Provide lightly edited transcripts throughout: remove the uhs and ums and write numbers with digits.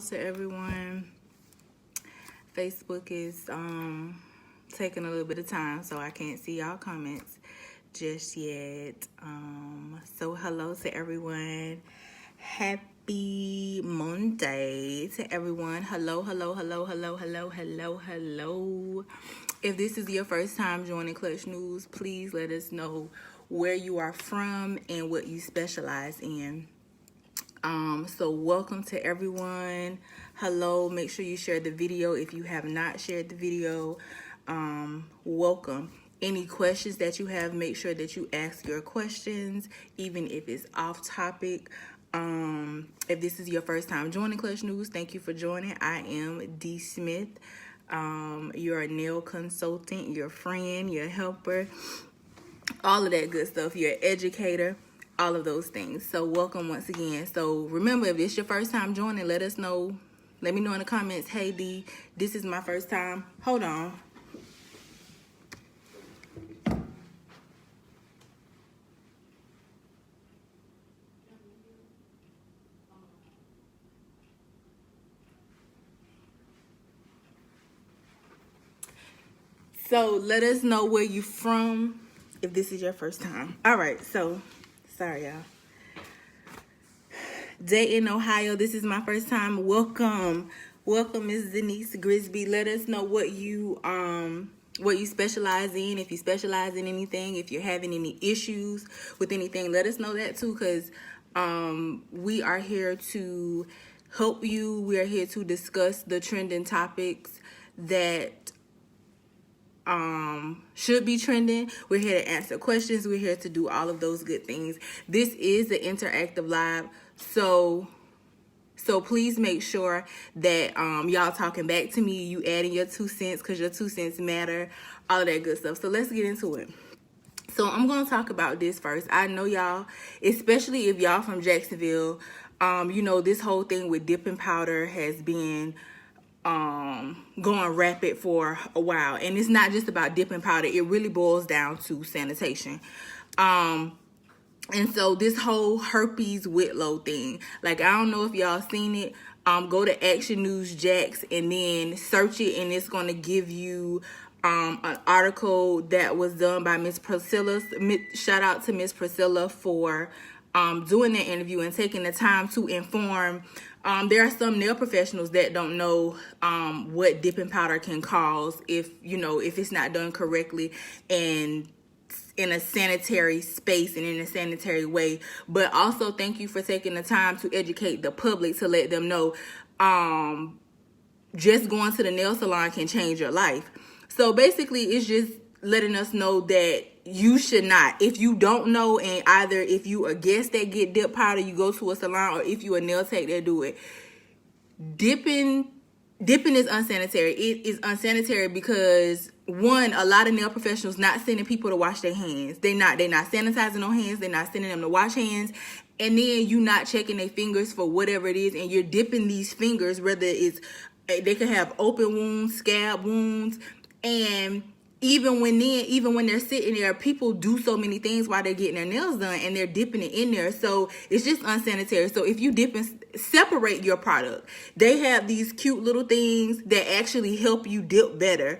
To everyone. Facebook is taking a little bit of time, so I can't see y'all comments just yet. So hello to everyone. Happy Monday to everyone. Hello. If this is your first time joining Clutch News, please let us know where you are from and what you specialize in. So welcome to everyone. Hello, make sure you share the video if you have not shared the video. Welcome. Any questions that you have, make sure that you ask your questions, even if it's off topic. If this is your first time joining Clutch News, thank you for joining. I am D. Smith. You're a nail consultant, your friend, your helper, all of that good stuff. You're an educator, all of those things. So welcome once again. So remember, if it's your first time joining, let us know. Let me know in the comments, hey D, this is my first time. Hold on. So let us know where you from if this is your first time. All right, so sorry y'all. Dayton, Ohio, this is my first time. Welcome Ms. Denise Grisby. Let us know what you specialize in. If you specialize in anything, if you're having any issues with anything, let us know that too, because we are here to help you. We are here to discuss the trending topics that should be trending. We're here to answer questions. We're here to do all of those good things. This is an interactive live, so please make sure that y'all talking back to me, you adding your 2 cents, because your 2 cents matter, all of that good stuff. So let's get into it. So I'm going to talk about this first. I know y'all, especially if y'all from Jacksonville, you know, this whole thing with dipping powder has been going rapid for a while, and it's not just about dipping powder. It really boils down to sanitation. And so this whole herpes Whitlow thing, like, I don't know if y'all seen it. Go to Action News Jax and then search it, and it's going to give you an article that was done by Miss Priscilla. Shout out to Miss Priscilla for doing that interview and taking the time to inform. There are some nail professionals that don't know what dipping powder can cause if it's not done correctly and in a sanitary space and in a sanitary way. But also thank you for taking the time to educate the public, to let them know just going to the nail salon can change your life. So basically it's just letting us know that you should not, if you don't know, and either if you a guest that get dip powder, you go to a salon, or if you a nail tech that do it, dipping is unsanitary. It is unsanitary because, one, a lot of nail professionals not sending people to wash their hands. They not sanitizing no hands. They're not sending them to wash hands. And then you not checking their fingers for whatever it is, and you're dipping these fingers, whether it's, they could have open wounds, scab wounds, and even when they're sitting there, people do so many things while they're getting their nails done, and they're dipping it in there. So it's just unsanitary. So if you dip and separate your product, they have these cute little things that actually help you dip better.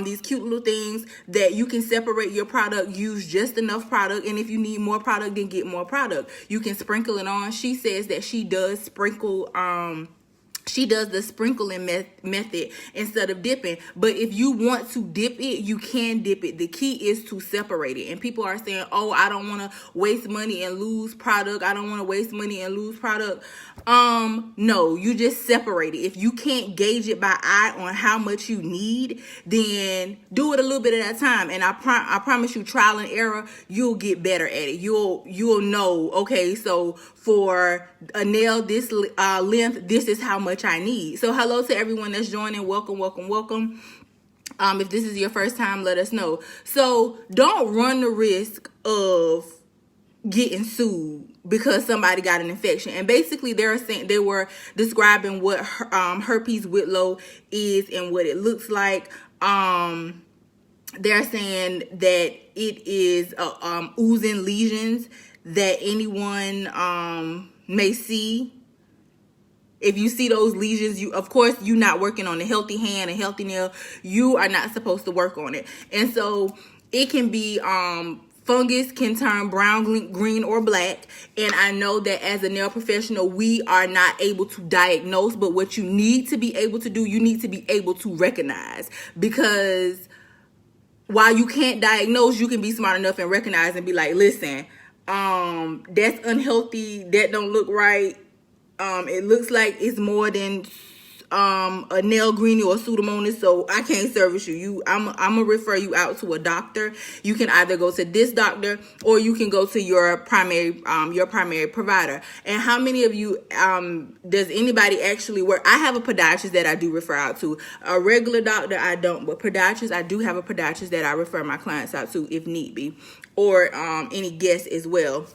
These cute little things that you can separate your product, use just enough product, and if you need more product, then get more product. You can sprinkle it on. She says that she does sprinkle, she does the sprinkling method instead of dipping. But if you want to dip it, you can dip it. The key is to separate it. And people are saying, oh, I don't want to waste money and lose product. I don't want to waste money and lose product. No, you just separate it. If you can't gauge it by eye on how much you need, then do it a little bit at a time. And I promise you, trial and error, you'll get better at it. You'll know, okay, so for a nail this length, this is how much I need. So hello to everyone that's joining. Welcome. If this is your first time, let us know. So don't run the risk of getting sued because somebody got an infection. And basically they were describing what herpes Whitlow is and what it looks like. They're saying that it is oozing lesions that anyone may see If you see those lesions, of course, you're not working on a healthy hand, a healthy nail. You are not supposed to work on it. And so it can be, fungus can turn brown, green, or black. And I know that as a nail professional, we are not able to diagnose, but what you need to be able to do, you need to be able to recognize. Because while you can't diagnose, you can be smart enough and recognize and be like, listen, that's unhealthy, that don't look right. It looks like it's more than a nail greenie or pseudomonas, so I can't service you. I'm gonna refer you out to a doctor. You can either go to this doctor or you can go to your primary provider. And how many of you does anybody actually work? I have a podiatrist that I do refer out to. A regular doctor I don't, but podiatrist, I do have a podiatrist that I refer my clients out to if need be, or any guests as well.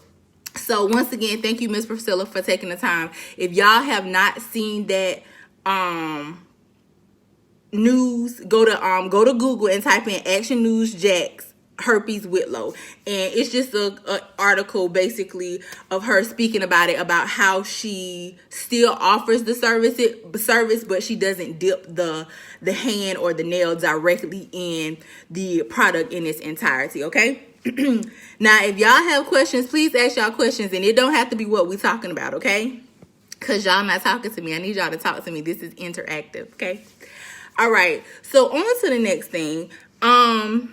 So once again, thank you, Miss Priscilla, for taking the time. If y'all have not seen that news, go to Google and type in Action News Jax herpes Whitlow, and it's just a article basically of her speaking about it, about how she still offers the service, but she doesn't dip the hand or the nail directly in the product in its entirety. Okay. Now, if y'all have questions, please ask y'all questions, and it don't have to be what we talking about, okay? Because y'all not talking to me. I need y'all to talk to me. This is interactive, okay? All right, so on to the next thing. I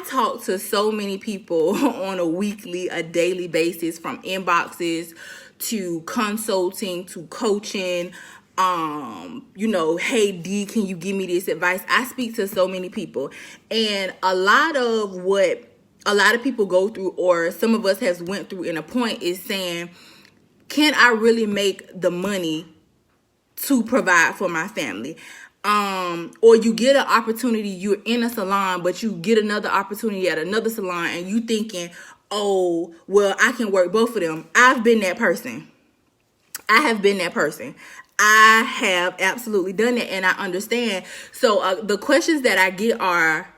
talk to so many people on a daily basis, from inboxes to consulting to coaching. Hey D, can you give me this advice? I speak to so many people, and a lot of what a lot of people go through, or some of us has went through in a point, is saying, can I really make the money to provide for my family? Or you get an opportunity, you're in a salon, but you get another opportunity at another salon, and you thinking, oh, well, I can work both of them. I've been that person. I have been that person. I have absolutely done it, and I understand. So the questions that I get are,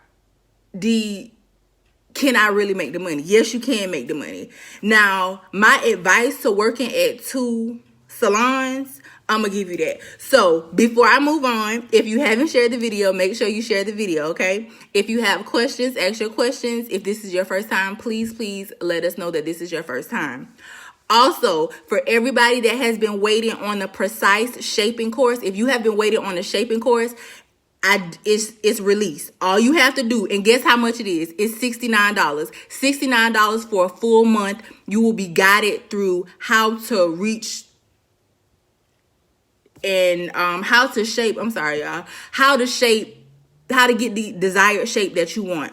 can I really make the money? Yes, you can make the money. Now, my advice to working at 2 salons, I'm going to give you that. So before I move on, if you haven't shared the video, make sure you share the video, okay? If you have questions, ask your questions. If this is your first time, please let us know that this is your first time. Also, for everybody that has been waiting on the precise shaping course, if you have been waiting on the shaping course, it's released. All you have to do, and guess how much it is? It's $69. $69 for a full month. You will be guided through how to reach and how to shape. I'm sorry, y'all. How to get the desired shape that you want.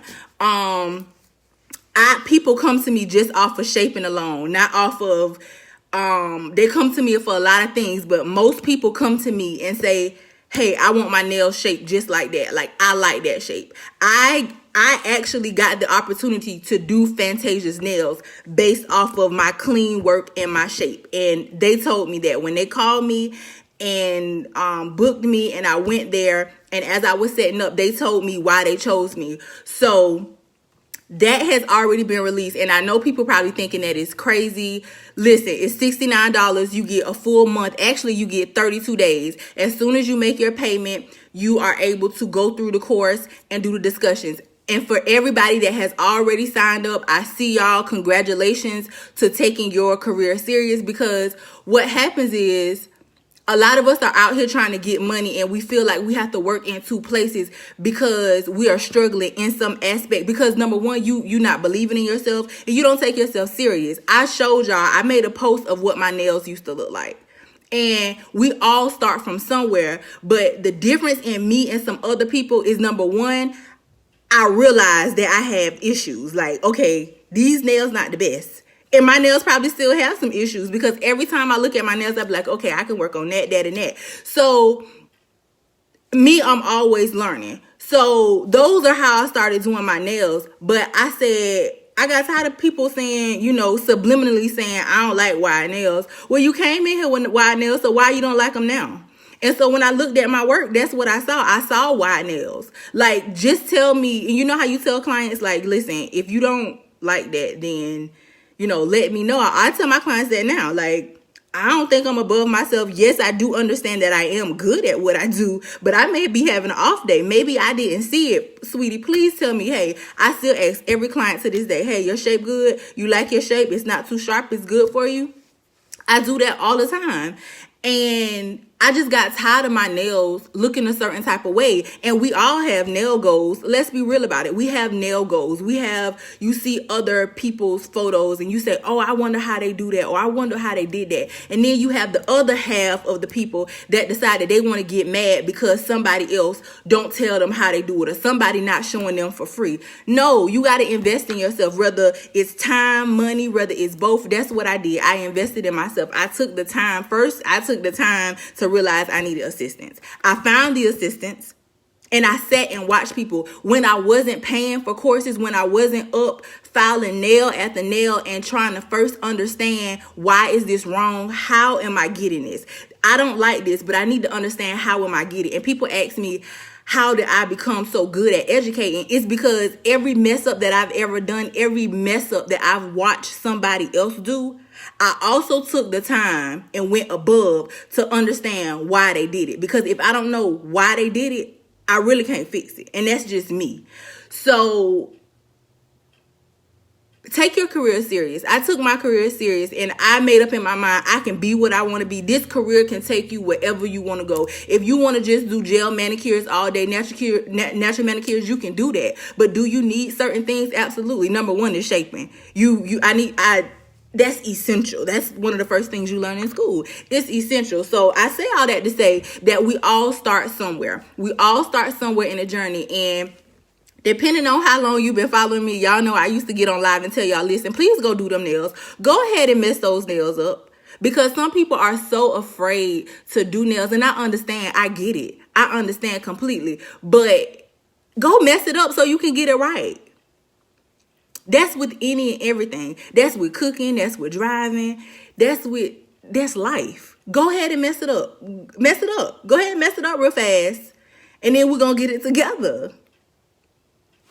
People come to me just off of shaping alone, not off of, they come to me for a lot of things, but most people come to me and say, hey, I want my nails shaped just like that. Like, I like that shape. I actually got the opportunity to do Fantasia's nails based off of my clean work and my shape. And they told me that when they called me and booked me, and I went there, and as I was setting up, they told me why they chose me. So that has already been released, and I know people probably thinking that it's crazy. Listen, it's $69. You get a full month. Actually, you get 32 days. As soon as you make your payment, you are able to go through the course and do the discussions. And for everybody that has already signed up, I see y'all. Congratulations to taking your career serious, because what happens is, a lot of us are out here trying to get money, and we feel like we have to work in 2 places because we are struggling in some aspect. Because number one, you not believing in yourself, and you don't take yourself serious. I showed y'all, I made a post of what my nails used to look like. And we all start from somewhere. But the difference in me and some other people is, number one, I realized that I have issues. Like, okay, these nails not the best. And my nails probably still have some issues, because every time I look at my nails, I'm like, okay, I can work on that, that, and that. So me, I'm always learning. So those are how I started doing my nails. But I said, I got tired of people saying, subliminally saying, I don't like wide nails. Well, you came in here with wide nails, so why you don't like them now? And so when I looked at my work, that's what I saw. I saw wide nails. Like, just tell me, and you know how you tell clients, like, listen, if you don't like that, then let me know. I tell my clients that now. Like, I don't think I'm above myself. Yes, I do understand that I am good at what I do, but I may be having an off day. Maybe I didn't see it. Sweetie, please tell me, hey, I still ask every client to this day, hey, your shape good? You like your shape? It's not too sharp. It's good for you. I do that all the time. And I just got tired of my nails looking a certain type of way. And we all have nail goals. Let's be real about it. We have nail goals. You see other people's photos and you say, oh, I wonder how they do that. Or I wonder how they did that. And then you have the other half of the people that decide that they want to get mad because somebody else don't tell them how they do it, or somebody not showing them for free. No, you got to invest in yourself, whether it's time, money, whether it's both. That's what I did. I invested in myself. I took the time first. I took the time to realize I needed assistance. I found the assistance and I sat and watched people when I wasn't paying for courses, when I wasn't up filing nail after nail and trying to first understand, why is this wrong? How am I getting this? I don't like this, but I need to understand, how am I getting it? And people ask me, how did I become so good at educating? It's because every mess up that I've ever done, every mess up that I've watched somebody else do, I also took the time and went above to understand why they did it. Because if I don't know why they did it, I really can't fix it. And that's just me. So take your career serious. I took my career serious and I made up in my mind, I can be what I want to be. This career can take you wherever you want to go. If you want to just do gel manicures all day, natural manicures, you can do that. But do you need certain things? Absolutely. Number one is shaping. That's essential. That's one of the first things you learn in school. It's essential. So I say all that to say that we all start somewhere. We all start somewhere in a journey. And depending on how long you've been following me, y'all know I used to get on live and tell y'all, listen, please go do them nails. Go ahead and mess those nails up. Because some people are so afraid to do nails. And I understand. I get it. I understand completely. But go mess it up so you can get it right. That's with any and everything. That's with cooking. That's with driving. That's life. Go ahead and mess it up. Mess it up. Go ahead and mess it up real fast. And then we're going to get it together.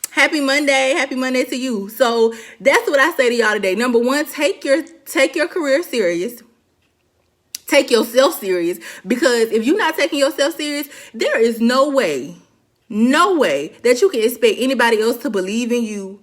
Happy Monday. Happy Monday to you. So that's what I say to y'all today. Number one, take your career serious. Take yourself serious. Because if you're not taking yourself serious, there is no way that you can expect anybody else to believe in you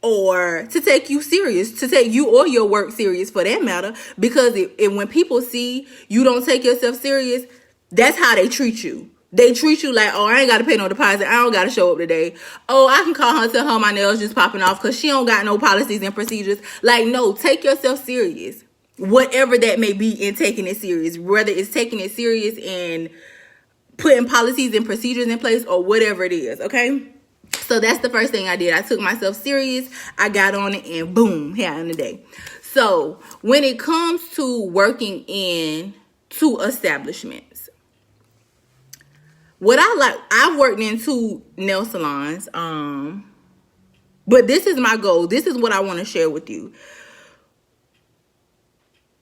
or to take you serious, to take you or your work serious for that matter. Because when people see you don't take yourself serious, that's how they treat you. They treat you like, oh, I ain't got to pay no deposit. I don't got to show up today. Oh, I can call her and tell her my nails just popping off because she don't got no policies and procedures. Like, no, take yourself serious. Whatever that may be in taking it serious. Whether it's taking it serious and putting policies and procedures in place or whatever it is, okay? So that's the first thing I did. I took myself serious. I got on it and boom, here I am today. So when it comes to working in two establishments, what I like, I've worked in 2 nail salons. But this is my goal. This is what I want to share with you.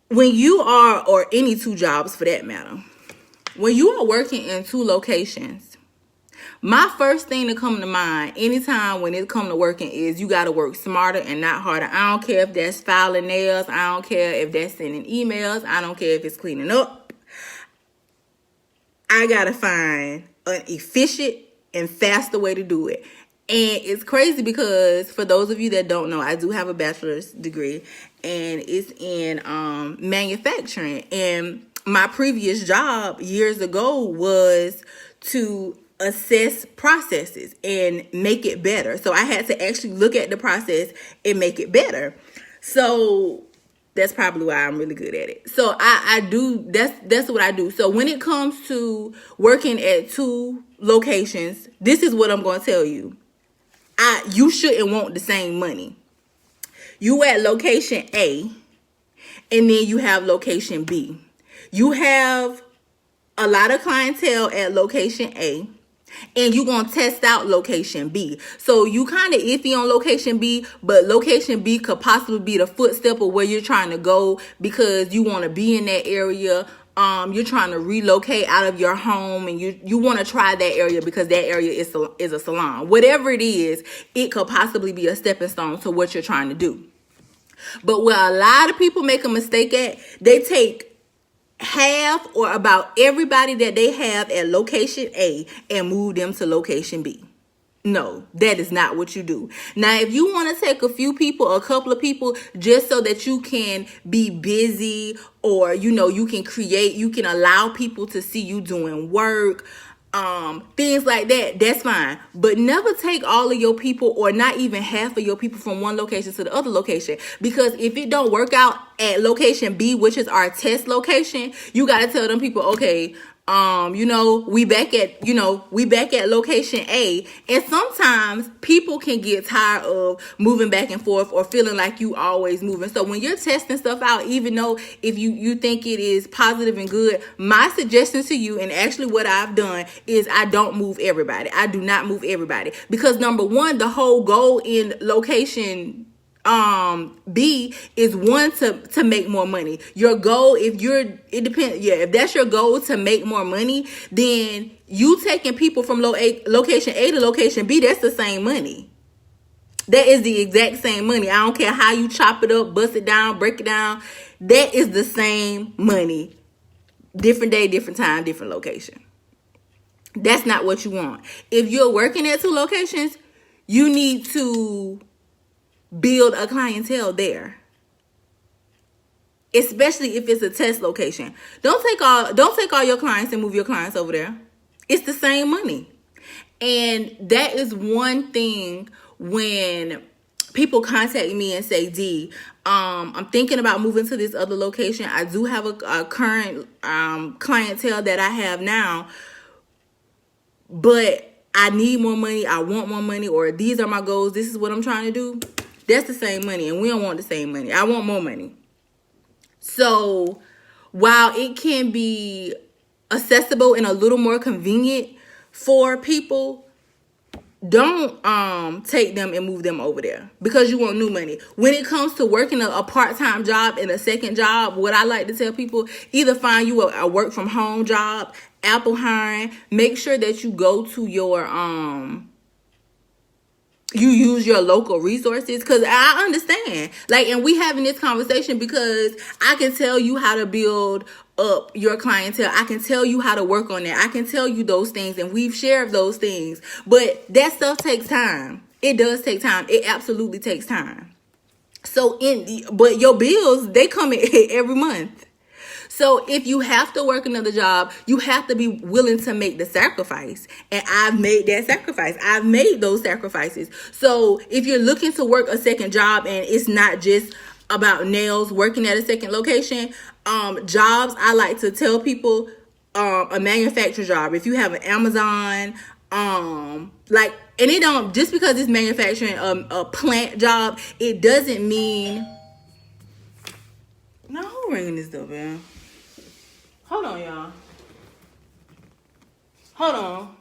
When you are, or any 2 jobs for that matter, when you are working in 2 locations, my first thing to come to mind anytime when it comes to working is you got to work smarter and not harder. I don't care if that's filing nails. I don't care if that's sending emails. I don't care if it's cleaning up. I got to find an efficient and faster way to do it. And it's crazy because for those of you that don't know, I do have a bachelor's degree and it's in manufacturing. And my previous job years ago was to assess processes and make it better. So I had to actually look at the process and make it better. So that's probably why I'm really good at it. So I do, that's what I do. So when it comes to working at 2 locations, this is what I'm going to tell you. You shouldn't want the same money. You at location A and then you have location B. You have a lot of clientele at location A and you're going to test out location B. So you kind of iffy on location B, but location B could possibly be the footstep of where you're trying to go because you want to be in that area. You're trying to relocate out of your home and you want to try that area because that area is a salon. Whatever it is, it could possibly be a stepping stone to what you're trying to do. But where a lot of people make a mistake at, they take half or about everybody that they have at location A and move them to location B. No, that is not what you do. Now, if you want to take a few people, a couple of people, just so that you can be busy, or, you know, you can create, you can allow people to see you doing work, things like that, that's fine. But never take all of your people, or not even half of your people, from one location to the other location. Because if it don't work out at location B, which is our test location, you got to tell them people, okay, you know, we back at location A. And sometimes people can get tired of moving back and forth, or feeling like you always moving. So when you're testing stuff out, even though if you think it is positive and good, my suggestion to you, and actually what I've done, is I don't move everybody. I do not move everybody, because number one, the whole goal in location B is one, to make more money. Your goal, if that's your goal, to make more money, then you taking people from location A to location B, that's the same money. That is the exact same money. I don't care how you chop it up, bust it down, break it down. That is the same money. Different day, different time, different location. That's not what you want. If you're working at 2 locations, you need to build a clientele there, especially if it's a test location. Don't take all your clients and move your clients over there. It's the same money. And that is one thing when people contact me and say, D, I'm thinking about moving to this other location. I do have a current clientele that I have now, but I need more money, I want more money, or these are my goals, this is what I'm trying to do. That's the same money, and we don't want the same money. I want more money. So while it can be accessible and a little more convenient for people, don't take them and move them over there because you want new money. When it comes to working a part-time job and a second job, what I like to tell people, either find you a work from home job, Apple hiring, make sure that you go to your you use your local resources, because I understand, like, and we having this conversation because I can tell you how to build up your clientele. I can tell you how to work on that. I can tell you those things, and we've shared those things, but that stuff takes time. It does take time. It absolutely takes time. So but your bills, they come in every month. So if you have to work another job, you have to be willing to make the sacrifice. And I've made that sacrifice. I've made those sacrifices. So if you're looking to work a second job, and it's not just about nails, working at a second location, jobs, I like to tell people, a manufacturer job. If you have an Amazon, and it don't, just because it's manufacturing, a plant job, it doesn't mean. No, who's ringing this stuff, man? Hold on, y'all. Hold on.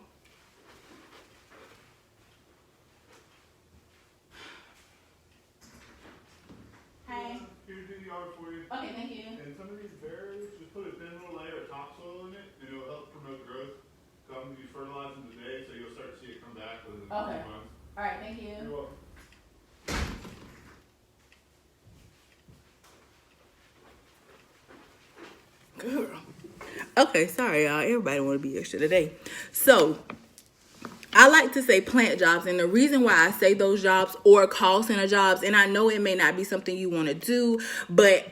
Hey. Can you do the yard for you? Okay, thank you. And some of these berries, just put a thin little layer of topsoil in it, and it'll help promote growth. So I'm going to be fertilizing today, so you'll start to see it come back within a few months. All right, thank you. You're welcome. Girl. Okay, sorry, y'all. Everybody want to be extra today. So I like to say plant jobs, and the reason why I say those jobs, or call center jobs, and I know it may not be something you want to do, but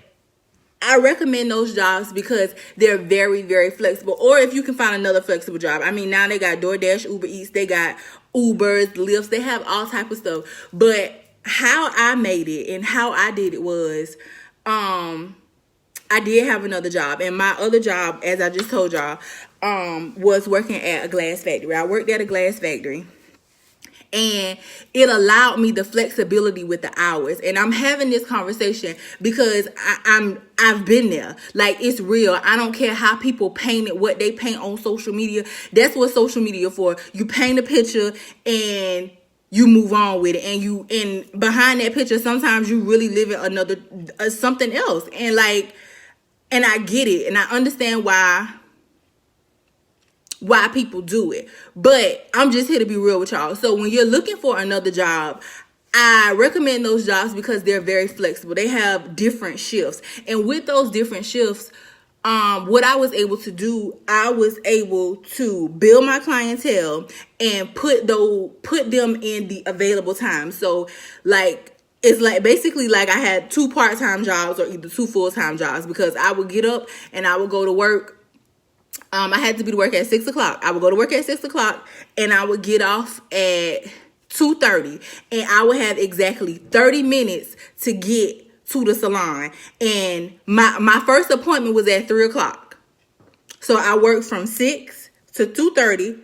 I recommend those jobs because they're very, very flexible. Or if you can find another flexible job. I mean, now they got DoorDash, Uber Eats, they got Ubers, Lyfts, they have all type of stuff. But how I made it and how I did it was, I did have another job, and my other job, as I just told y'all, was working at a glass factory. I worked at a glass factory, and it allowed me the flexibility with the hours. And I'm having this conversation because I've been there. Like, it's real. I don't care how people paint it, what they paint on social media. That's what social media for. You paint a picture and you move on with it, and behind that picture, sometimes you really live in something else. And I get it, and I understand why people do it. But I'm just here to be real with y'all. So when you're looking for another job, I recommend those jobs because they're very flexible. They have different shifts. And with those different shifts, what I was able to do, I was able to build my clientele and put them in the available time. So like, it's like basically like I had 2 part-time jobs or either 2 full-time jobs, because I would get up and I would go to work. I had to be to work at 6 o'clock. I would go to work at 6 o'clock and I would get off at 2:30, and I would have exactly 30 minutes to get to the salon. And my first appointment was at 3 o'clock. So I worked from 6 to 2:30.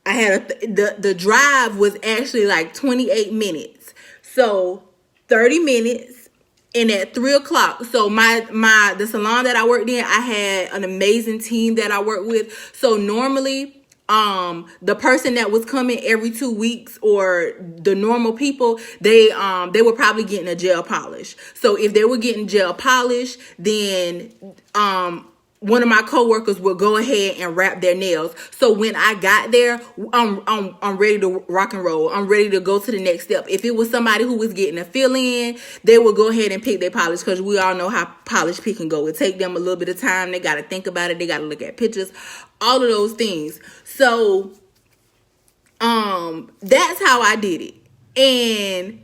I had the drive was actually like 28 minutes. So 30 minutes, and at 3 o'clock. So the salon that I worked in, I had an amazing team that I worked with. So normally, the person that was coming every 2 weeks, or the normal people, they were probably getting a gel polish. So if they were getting gel polish, then one of my coworkers would go ahead and wrap their nails. So when I got there, I'm ready to rock and roll. I'm ready to go to the next step. If it was somebody who was getting a fill-in, they would go ahead and pick their polish, because we all know how polish picking go. It take them a little bit of time. They got to think about it. They got to look at pictures, all of those things. So that's how I did it. And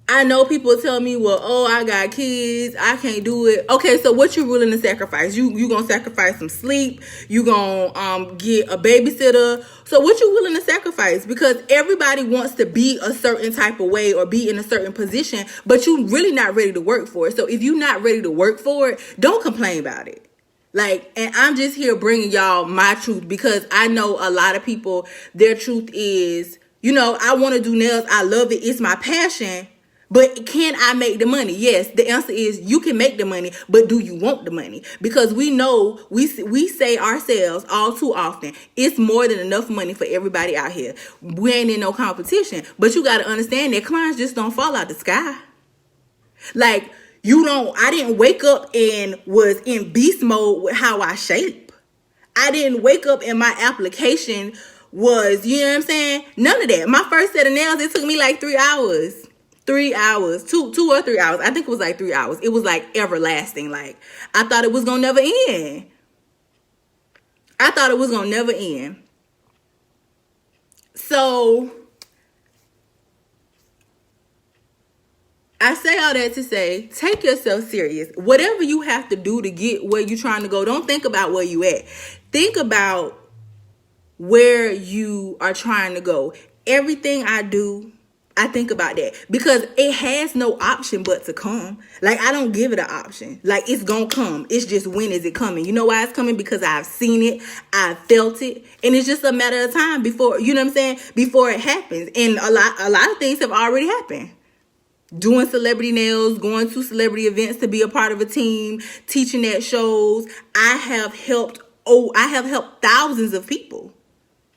I know people tell me, well, oh, I got kids, I can't do it. Okay, so what you willing to sacrifice? You gonna sacrifice some sleep? You gonna get a babysitter? So what you willing to sacrifice? Because everybody wants to be a certain type of way or be in a certain position, but you really not ready to work for it. So if you're not ready to work for it, don't complain about it. Like, and I'm just here bringing y'all my truth, because I know a lot of people, their truth is, I want to do nails. I love it. It's my passion. But can I make the money? Yes, the answer is you can make the money, but do you want the money? Because we know, we say ourselves all too often, it's more than enough money for everybody out here. We ain't in no competition. But you got to understand that clients just don't fall out the sky. Like, I didn't wake up and was in beast mode with how I shape. I didn't wake up and my application was, you know what I'm saying? None of that. My first set of nails, it took me like 3 hours. 3 hours, 2 or 3 hours. I think it was like 3 hours. It was like everlasting. Like, I thought it was going to never end. I thought it was going to never end. So, I say all that to say, take yourself serious. Whatever you have to do to get where you're trying to go, don't think about where you at. Think about where you are trying to go. Everything I do, I think about that, because it has no option but to come. Like, I don't give it an option. Like, it's gonna come. It's just, when is it coming? You know why it's coming? Because I've seen it, I've felt it, and it's just a matter of time before, you know what I'm saying, before it happens. And a lot of things have already happened. Doing celebrity nails, going to celebrity events to be a part of a team, teaching at shows. I have helped thousands of people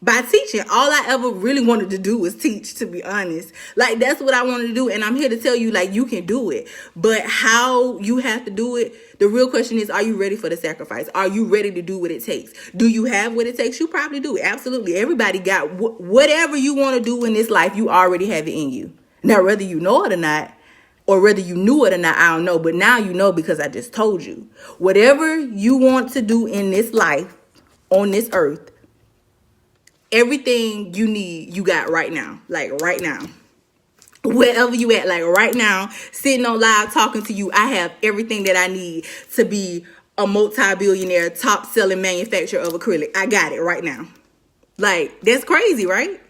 by teaching. All I ever really wanted to do was teach, to be honest. Like, that's what I wanted to do. And I'm here to tell you, like, you can do it. But how you have to do it, the real question is, are you ready for the sacrifice? Are you ready to do what it takes? Do you have what it takes? You probably do. Absolutely. Everybody got whatever you want to do in this life, you already have it in you. Now, whether you know it or not, or whether you knew it or not, I don't know. But now you know, because I just told you. Whatever you want to do in this life, on this earth, everything you need, you got right now. Like, right now. Wherever you at, like right now, sitting on live talking to you, I have everything that I need to be a multi-billionaire, top-selling manufacturer of acrylic. I got it right now. Like, that's crazy, right?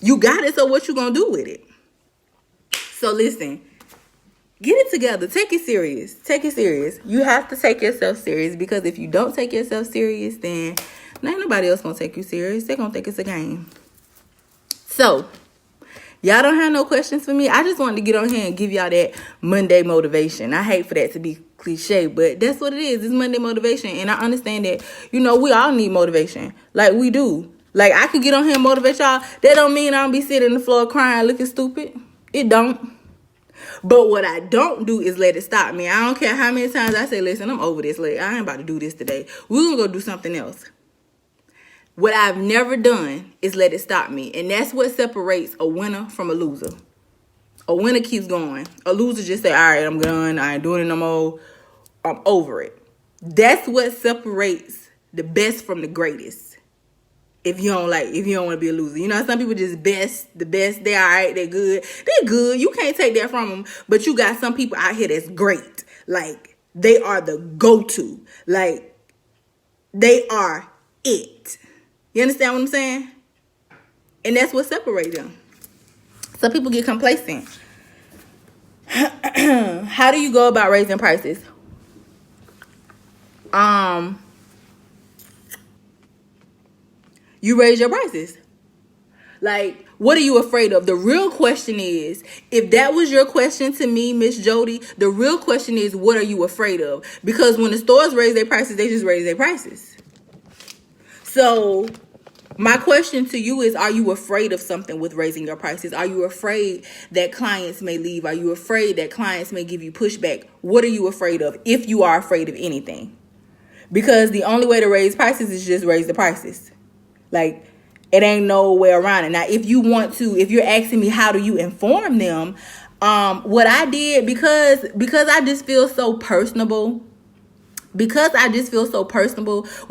You got it, so what you gonna do with it? So listen, get it together. Take it serious. Take it serious. You have to take yourself serious, because if you don't take yourself serious, then ain't nobody else gonna take you serious. They're gonna think it's a game. So, y'all don't have no questions for me? I just wanted to get on here and give y'all that Monday motivation. I hate for that to be cliche, but that's what it is. It's Monday motivation. And I understand that, we all need motivation. Like, we do. Like, I could get on here and motivate y'all. That don't mean I don't be sitting on the floor crying, looking stupid. It don't. But what I don't do is let it stop me. I don't care how many times I say, listen, I'm over this. Like, I ain't about to do this today. We're going to go do something else. What I've never done is let it stop me. And that's what separates a winner from a loser. A winner keeps going. A loser just say, all right, I'm done. I ain't doing it no more. I'm over it. That's what separates the best from the greatest. If you don't want to be a loser. You know, some people just the best, they all right, they're good. They're good. You can't take that from them. But you got some people out here that's great. Like, they are the go-to. Like, they are it. You understand what I'm saying? And that's what separates them. Some people get complacent. How do you go about raising prices? You raise your prices. Like, what are you afraid of? The real question is, if that was your question to me, Miss Jody, the real question is, what are you afraid of? Because when the stores raise their prices, they just raise their prices. So my question to you is, are you afraid of something with raising your prices? Are you afraid that clients may leave? Are you afraid that clients may give you pushback? What are you afraid of, if you are afraid of anything? Because the only way to raise prices is just raise the prices. Like, it ain't no way around it. Now, if you're asking me how do you inform them, what I did, because I just feel so personable, with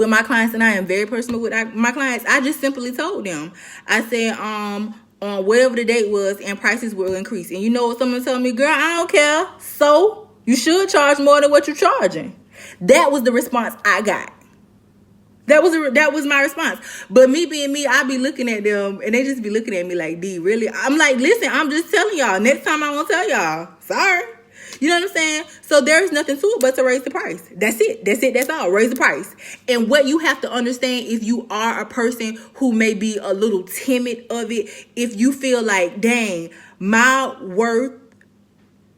my clients, and I am very personal with my clients, I just simply told them, I said, on whatever the date was, and prices will increase. And you know what someone told me? Girl, I don't care. So you should charge more than what you're charging. That was the response I got. That was my response. But me being me, I be looking at them and they just be looking at me like, D, really? I'm like, listen, I'm just telling y'all. Next time I won't tell y'all. Sorry. You know what I'm saying? So there's nothing to it but to raise the price. That's it. That's all. Raise the price. And what you have to understand, if you are a person who may be a little timid of it, if you feel like, dang, my work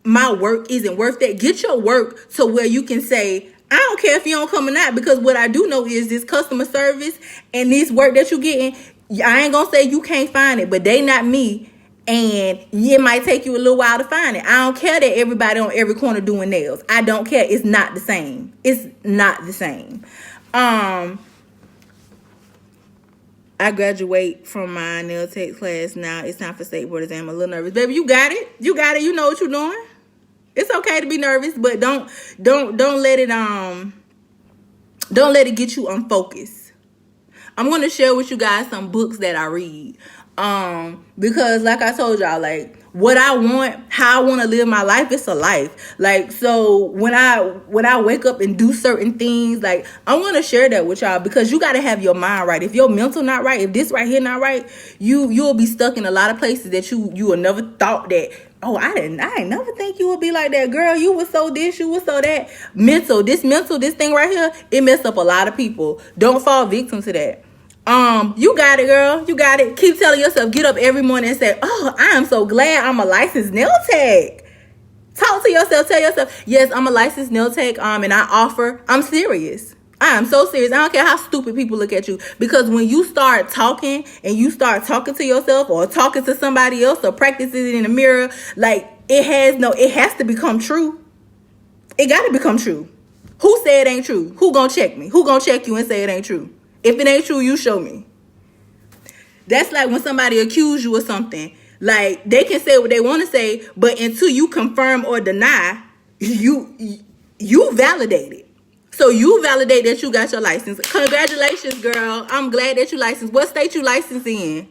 isn't worth that, get your work to where you can say, I don't care if you don't come or not, because what I do know is this customer service and this work that you're getting, I ain't gonna say you can't find it, but they not me, and it might take you a little while to find it. I don't care that everybody on every corner doing nails. I don't care. It's not the same. It's not the same. I graduate from my nail tech class now. It's time for state board exam. I'm a little nervous. Baby, you got it. You got it. You know what you're doing. It's okay to be nervous, but don't let it get you unfocused. I'm going to share with you guys some books that I read. Because like I told y'all, like, what I want, how I want to live my life, it's a life. Like, so when I wake up and do certain things, like, I want to share that with y'all, because you got to have your mind right. If your mental not right, if this right here not right, you'll be stuck in a lot of places that you will never thought that, oh, I ain't never think you would be like that, girl. You was so this, you was so that. This thing right here, it messed up a lot of people. Don't fall victim to that. You got it, girl. You got it. Keep telling yourself, get up every morning and say, oh, I am so glad I'm a licensed nail tech. Talk to yourself. Tell yourself, yes, I'm a licensed nail tech. And I'm serious. I am so serious. I don't care how stupid people look at you. Because when you start talking and you start talking to yourself or talking to somebody else or practicing it in the mirror, like, it has to become true. It got to become true. Who said it ain't true? Who gonna check me? Who gonna check you and say it ain't true? If it ain't true, you show me. That's like when somebody accuse you of something. Like, they can say what they want to say, but until you confirm or deny, you validate it. So you validate that you got your license. Congratulations, girl. I'm glad that you licensed. What state you licensed in?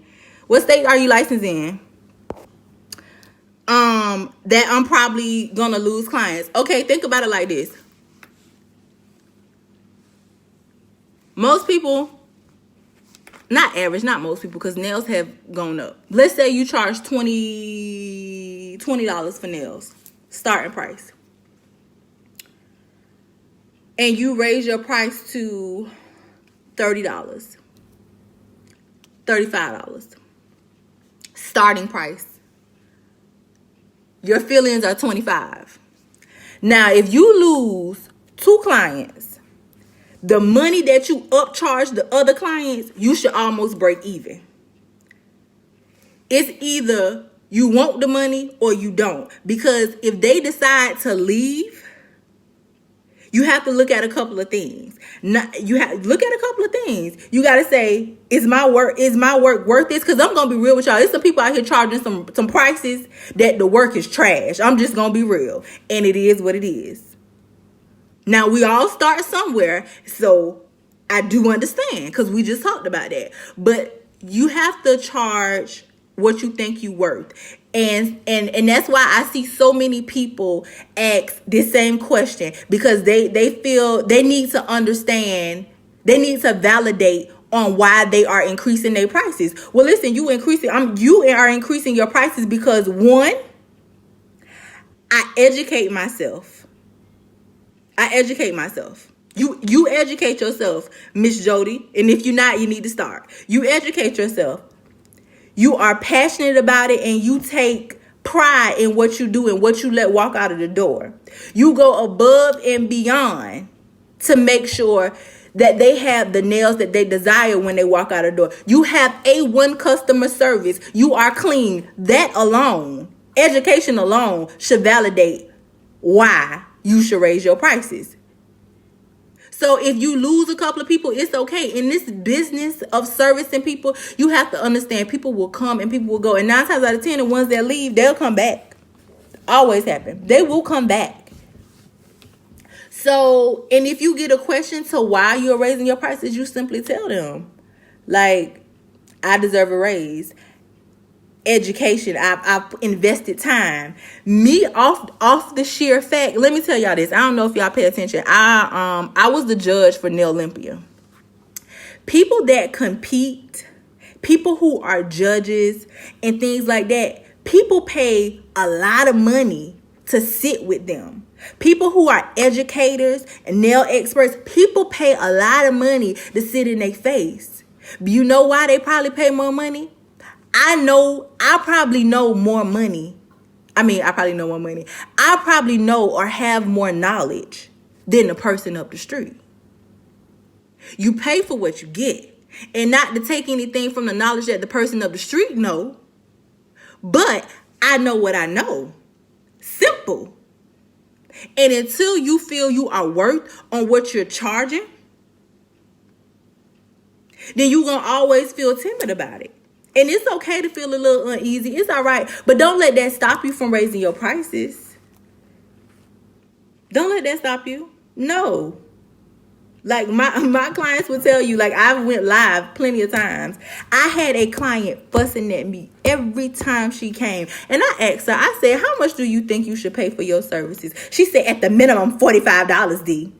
What state are you licensed in? That I'm probably gonna lose clients. Okay, think about it like this. Most people, not average, not most people, because nails have gone up. Let's say you charge $20 for nails, starting price. And you raise your price to $30, $35, starting price. Your feelings are $25. Now, if you lose 2 clients, the money that you upcharge the other clients, you should almost break even. It's either you want the money or you don't. Because if they decide to leave, you have to look at a couple of things. You got to say, is my work worth this? Because I'm going to be real with y'all. There's some people out here charging some prices that the work is trash. I'm just going to be real. And it is what it is. Now, we all start somewhere, so I do understand because we just talked about that. But you have to charge what you think you worth. And that's why I see so many people ask this same question, because they feel they need to understand, they need to validate on why they are increasing their prices. Well, listen, you are increasing your prices because, one, I educate myself. You educate yourself, Miss Jody. And if you're not, you need to start. You educate yourself. You are passionate about it, and you take pride in what you do and what you let walk out of the door. You go above and beyond to make sure that they have the nails that they desire when they walk out of the door. You have A1 customer service. You are clean. That alone, education alone, should validate why you should raise your prices. So if you lose a couple of people, it's okay. In this business of servicing people, you have to understand people will come and people will go. And 9 times out of 10, the ones that leave, they'll come back. Always happen. They will come back. So, and if you get a question to why you're raising your prices, you simply tell them, like, I deserve a raise. Education, I've invested time. Me, off the sheer fact, let me tell y'all this. I don't know if y'all pay attention. I was the judge for Nail Olympia. People that compete, people who are judges and things like that, people pay a lot of money to sit with them. People who are educators and nail experts, people pay a lot of money to sit in their face. You know why they probably pay more money? I probably know more money. I probably know more money. I probably know or have more knowledge than the person up the street. You pay for what you get. And not to take anything from the knowledge that the person up the street know. But I know what I know. Simple. And until you feel you are worth on what you're charging, then you're going to always feel timid about it. And it's okay to feel a little uneasy. It's all right. But don't let that stop you from raising your prices. Don't let that stop you. No. Like my clients will tell you, like, I went live plenty of times. I had a client fussing at me every time she came. And I asked her, I said, how much do you think you should pay for your services? She said, at the minimum, $45, D.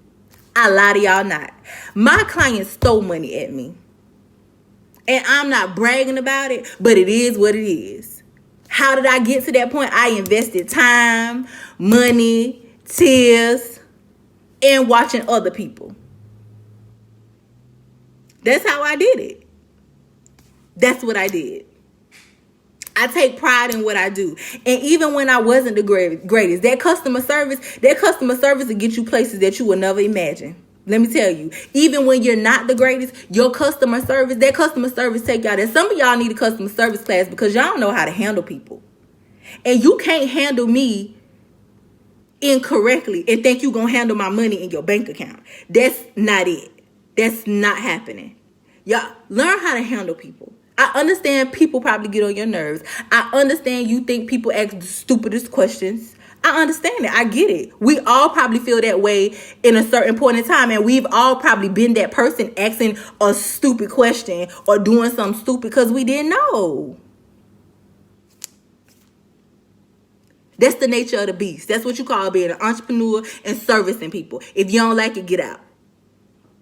I lie to y'all not. My client stole money at me. And I'm not bragging about it, but it is what it is. How did I get to that point? I invested time, money, tears, and watching other people. That's how I did it. That's what I did. I take pride in what I do. And even when I wasn't the greatest, that customer service will get you places that you would never imagine. Let me tell you, even when you're not the greatest, that customer service take y'all there. Some of y'all need a customer service class because y'all don't know how to handle people. And you can't handle me incorrectly and think you're going to handle my money in your bank account. That's not it. That's not happening. Y'all, learn how to handle people. I understand people probably get on your nerves. I understand you think people ask the stupidest questions. I understand it. I get it. We all probably feel that way in a certain point in time. And we've all probably been that person asking a stupid question or doing something stupid because we didn't know. That's the nature of the beast. That's what you call being an entrepreneur and servicing people. If you don't like it, get out.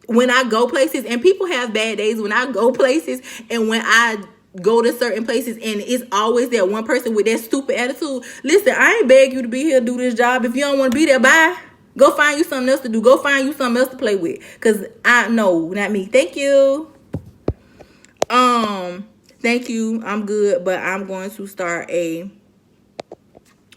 When I go places, and people have bad days, when I go places and when I go to certain places and it's always that one person with that stupid attitude. Listen, I ain't beg you to be here to do this job. If you don't want to be there, bye. Go find you something else to do. Go find you something else to play with. Because I know, not me. Thank you. Thank you. I'm good, but I'm going to start a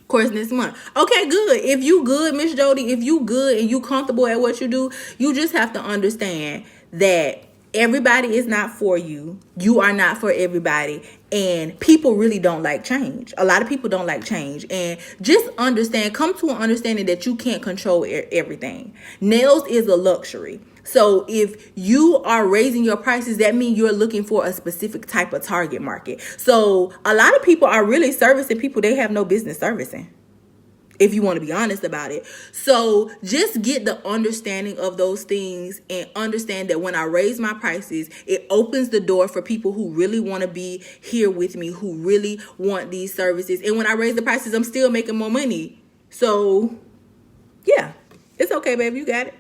course this month. Okay, good. If you good, Miss Jody, if you good and you comfortable at what you do, you just have to understand that everybody is not for you. You are not for everybody. And people really don't like change. A lot of people don't like change. And just understand, come to an understanding that you can't control everything. Nails is a luxury. So if you are raising your prices, that means you're looking for a specific type of target market. So a lot of people are really servicing people they have no business servicing. if you want to be honest about it. So just get the understanding of those things and understand that when I raise my prices, it opens the door for people who really want to be here with me, who really want these services. And when I raise the prices, I'm still making more money. So yeah, it's okay, baby. You got it.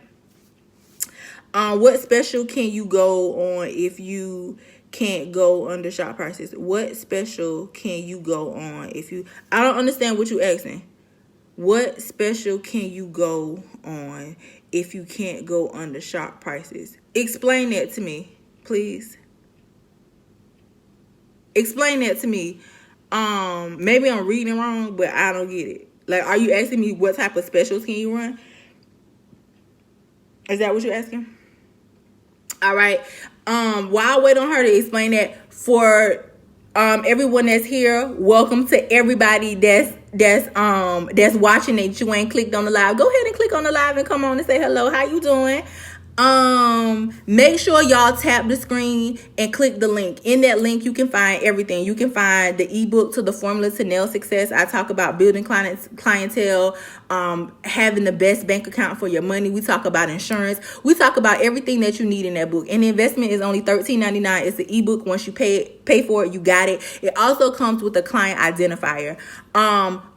What special can you go on if you can't go under shop prices? What special can you go on if you... I don't understand what you're asking. What special can you go on if you can't go under shop prices? Explain that to me, please. Explain that to me. Maybe I'm reading wrong, but I don't get it. Like, are you asking me what type of specials can you run? Is that what you're asking? All right. While I wait on her to explain that, for everyone that's here, welcome to everybody that's watching that you ain't clicked on the live. Go ahead and click on the live and come on and say hello. How you doing? Make sure y'all tap the screen and click the link. In that link, you can find everything. You can find the ebook to the formula to nail success. I talk about building clientele, having the best bank account for your money. We talk about insurance. We talk about everything that you need in that book. And the investment is only $13.99. It's the ebook. Once you pay for it, you got it. It also comes with a client identifier.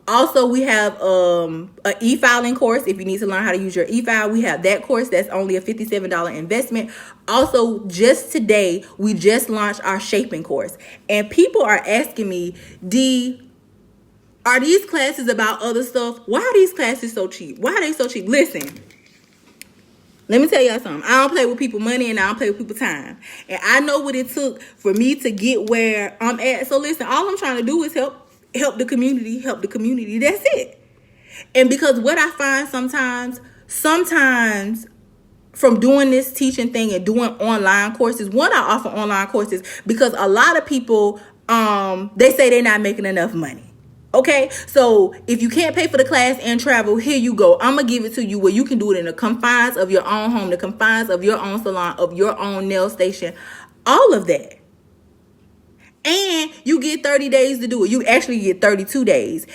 Also, we have an e-filing course. If you need to learn how to use your e-file, we have that course. That's only a $57 investment. Also, just today, we just launched our shaping course. And people are asking me, D, are these classes about other stuff? Why are these classes so cheap? Why are they so cheap? Listen, let me tell y'all something. I don't play with people's money and I don't play with people's time. And I know what it took for me to get where I'm at. So listen, all I'm trying to do is help the community. That's it. And because what I find sometimes from doing this teaching thing and doing online courses, I offer online courses because a lot of people, they say they're not making enough money. Okay, so if you can't pay for the class and travel, here you go. I'm going to give it to you where you can do it in the confines of your own home, the confines of your own salon, of your own nail station, all of that. And you get 30 days to do it. You actually get 32 days.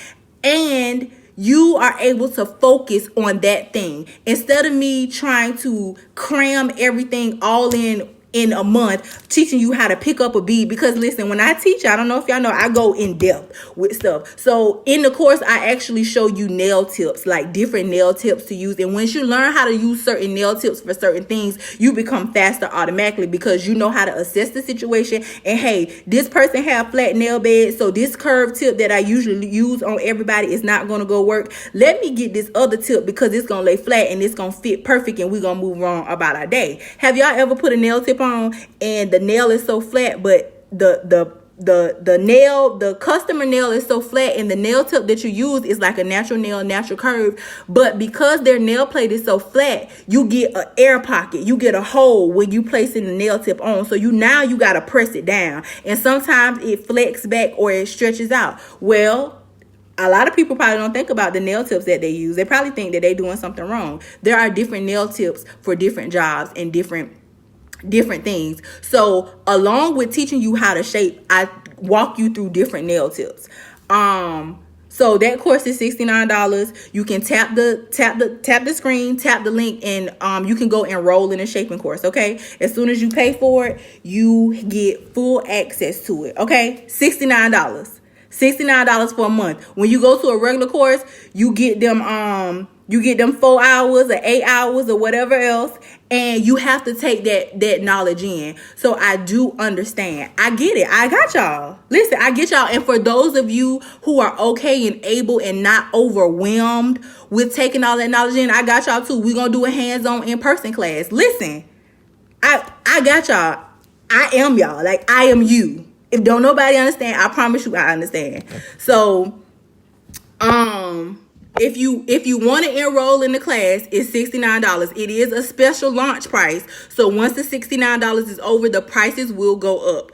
And you are able to focus on that thing. Instead of me trying to cram everything all in a month, teaching you how to pick up a bead. Because listen, when I teach, I don't know if y'all know, I go in depth with stuff. So in the course, I actually show you nail tips, like different nail tips to use. And once you learn how to use certain nail tips for certain things, you become faster automatically because you know how to assess the situation. And hey, this person have flat nail beds, so this curved tip that I usually use on everybody is not going to go work. Let me get this other tip because it's going to lay flat and it's going to fit perfect and we're going to move on about our day. Have y'all ever put a nail tip on and the nail is so flat, but the customer nail is so flat and the nail tip that you use is like a natural nail, natural curve, but because their nail plate is so flat, you get an air pocket, you get a hole when you placing the nail tip on, so you got to press it down, and sometimes it flex back or it stretches out. Well, a lot of people probably don't think about the nail tips that they use. They probably think that they're doing something wrong. There are different nail tips for different jobs and different things. So along with teaching you how to shape, I walk you through different nail tips. So that course is $69. You can tap the screen, tap the link, and you can go enroll in a shaping course. Okay, as soon as you pay for it, you get full access to it. Okay, $69 for a month. When you go to a regular course, you get them 4 hours or 8 hours or whatever else, and you have to take that knowledge in. So I do understand. I get it. I got y'all. Listen, I get y'all. And for those of you who are okay and able and not overwhelmed with taking all that knowledge in, I got y'all too. We're going to do a hands-on in-person class. Listen, I got y'all. I am y'all. Like, I am you. If don't nobody understand, I promise you I understand. So, if you want to enroll in the class, it's $69. It is a special launch price. So once the $69 is over, the prices will go up.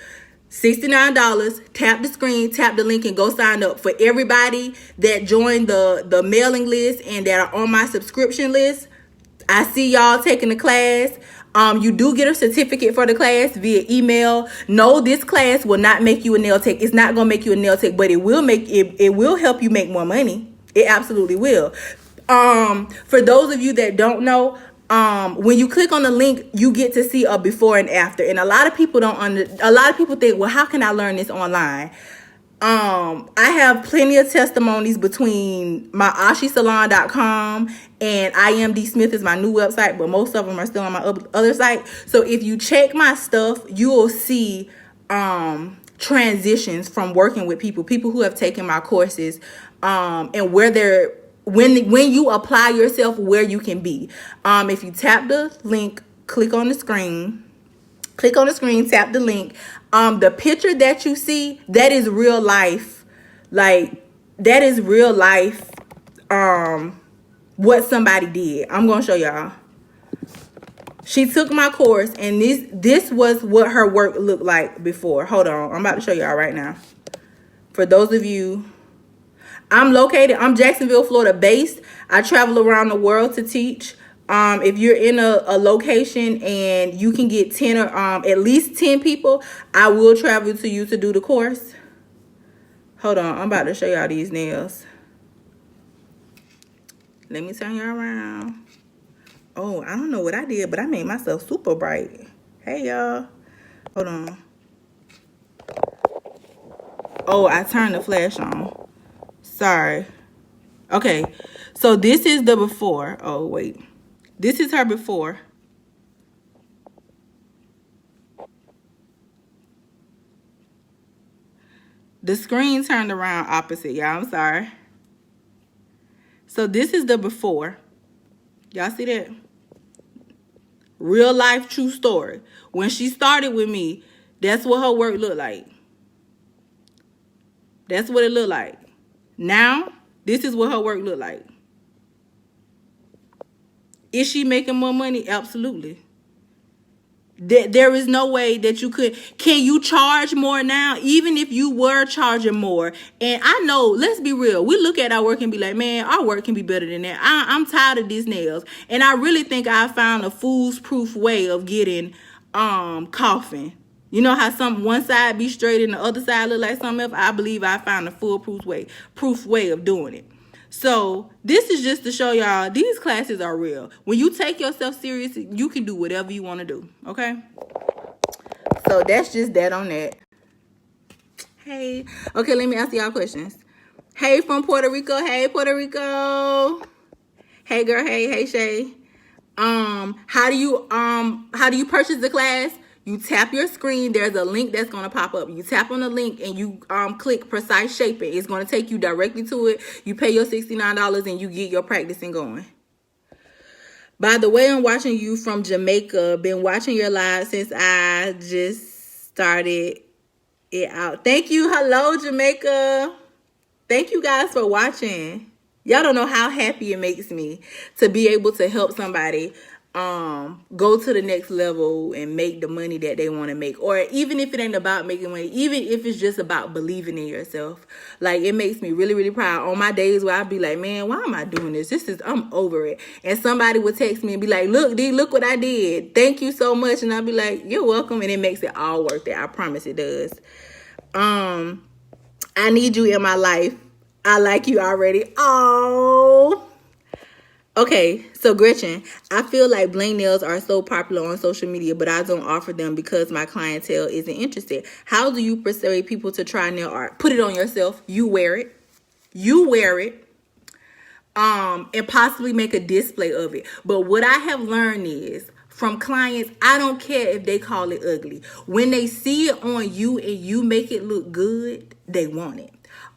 $69. Tap the screen, tap the link, and go sign up. For everybody that joined the mailing list and that are on my subscription list, I see y'all taking the class. You do get a certificate for the class via email. No, this class will not make you a nail tech. It's not gonna make you a nail tech, but it will help you make more money. It absolutely will. For those of you that don't know, when you click on the link, you get to see a before and after. And a lot of people a lot of people think, well, how can I learn this online? I have plenty of testimonies between my ashisalon.com and IMD Smith is my new website, but most of them are still on my other site. So if you check my stuff, you will see transitions from working with people who have taken my courses, and where they're when you apply yourself, where you can be. If you tap the link, click on the screen, tap the link. The picture that you see, that is real life. Like, that is real life, what somebody did. I'm going to show y'all. She took my course, and this was what her work looked like before. Hold on. I'm about to show y'all right now. For those of you, I'm Jacksonville, Florida based. I travel around the world to teach. If you're in a location and you can get 10 or at least 10 people, I will travel to you to do the course. Hold on, I'm about to show y'all these nails. Let me turn y'all around. Oh, I don't know what I did, but I made myself super bright. Hey, y'all. Hold on. Oh, I turned the flash on. Sorry. Okay, so this is the before. Oh, wait. This is her before. The screen turned around opposite, y'all. I'm sorry. So this is the before. Y'all see that? Real life, true story. When she started with me, that's what her work looked like. That's what it looked like. Now, this is what her work looked like. Is she making more money? Absolutely. There is no way that you could. Can you charge more now? Even if you were charging more. And I know, let's be real. We look at our work and be like, man, our work can be better than that. I'm tired of these nails. And I really think I found a foolproof way of getting coughing. You know how one side be straight and the other side look like something else? I believe I found a foolproof way of doing it. So this is just to show y'all these classes are real. When you take yourself serious, you can do whatever you want to do. Okay. So that's just that on that. Hey. Okay, let me ask y'all questions. Hey from Puerto Rico. Hey Puerto Rico. Hey girl. Hey Shay. How do you purchase the class? You tap your screen. There's a link that's going to pop up. You tap on the link and you click precise shaping. It's going to take you directly to it. You pay your $69 and you get your practicing going. By the way, I'm watching you from Jamaica. Been watching your live since I just started it out. Thank you. Hello, Jamaica. Thank you guys for watching. Y'all don't know how happy it makes me to be able to help somebody go to the next level and make the money that they want to make. Or even if it ain't about making money, even if it's just about believing in yourself. Like, it makes me really, really proud. On my days where I'd be like, man, why am I doing this? I'm over it. And somebody would text me and be like, look, D, look what I did. Thank you so much. And I'd be like, you're welcome. And it makes it all worth it. I promise it does. I need you in my life. I like you already. Oh. Okay, so Gretchen, I feel like bling nails are so popular on social media, but I don't offer them because my clientele isn't interested. How do you persuade people to try nail art? Put it on yourself. You wear it. And possibly make a display of it. But what I have learned is, from clients, I don't care if they call it ugly. When they see it on you and you make it look good, they want it.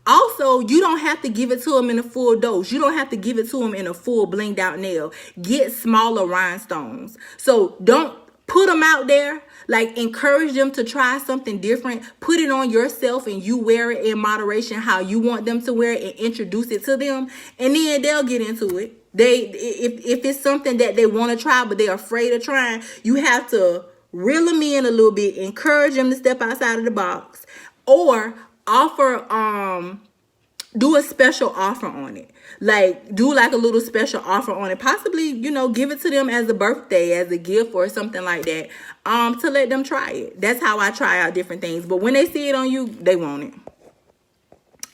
Also, you don't have to give it to them in a full dose. You don't have to give it to them in a full blinged out nail. Get smaller rhinestones. So don't put them out there. Like, encourage them to try something different. Put it on yourself and you wear it in moderation how you want them to wear it, and introduce it to them. And then they'll get into it. If it's something that they want to try but they're afraid of trying, you have to reel them in a little bit. Encourage them to step outside of the box. Or do a special offer on it. Like, do like a little special offer on it. Possibly, give it to them as a birthday, as a gift or something like that, to let them try it. That's how I try out different things. But when they see it on you, they want it.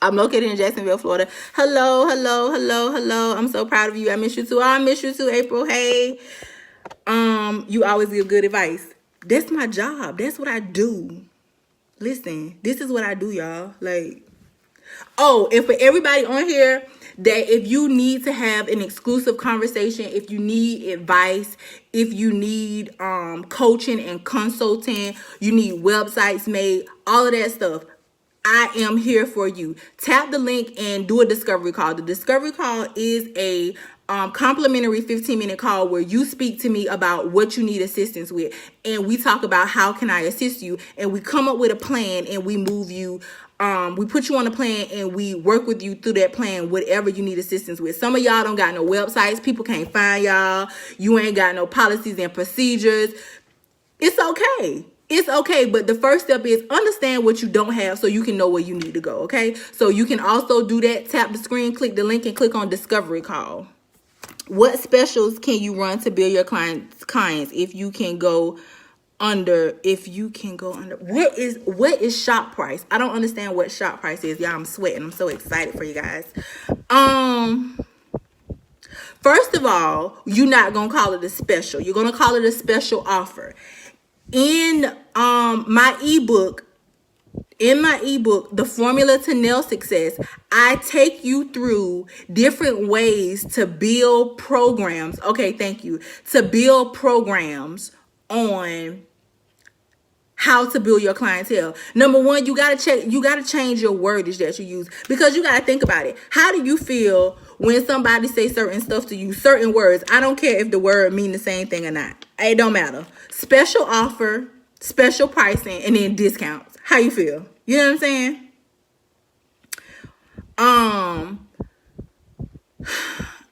I'm located in Jacksonville, Florida. Hello, hello, hello, hello. I'm so proud of you. I miss you too. I miss you too, April. Hey. You always give good advice. That's my job. That's what I do. Listen, this is what I do, y'all. Like, oh, and for everybody on here, that if you need to have an exclusive conversation, if you need advice, if you need coaching and consulting, you need websites made, all of that stuff, I am here for you. Tap the link and do a discovery call. The discovery call is a complimentary 15-minute call where you speak to me about what you need assistance with, and we talk about how can I assist you, and we come up with a plan, and we move you. We put you on a plan, and we work with you through that plan, whatever you need assistance with. Some of y'all don't got no websites. People can't find y'all. You ain't got no policies and procedures. It's okay. It's okay, but the first step is understand what you don't have so you can know where you need to go, okay? So you can also do that. Tap the screen, click the link, and click on Discovery Call. What specials can you run to build your clients if you can go under? What is shop price? I don't understand what shop price is. Y'all, I'm sweating. I'm so excited for you guys. First of all, you're not gonna call it a special. You're gonna call it a special offer. In my ebook, The Formula to Nail Success, I take you through different ways to build programs. Okay, thank you. To build programs on how to build your clientele. Number one, you gotta change your wordage that you use, because you gotta think about it. How do you feel when somebody say certain stuff to you, certain words? I don't care if the word mean the same thing or not. It don't matter. Special offer, special pricing, and then discounts. How you feel? You know what I'm saying?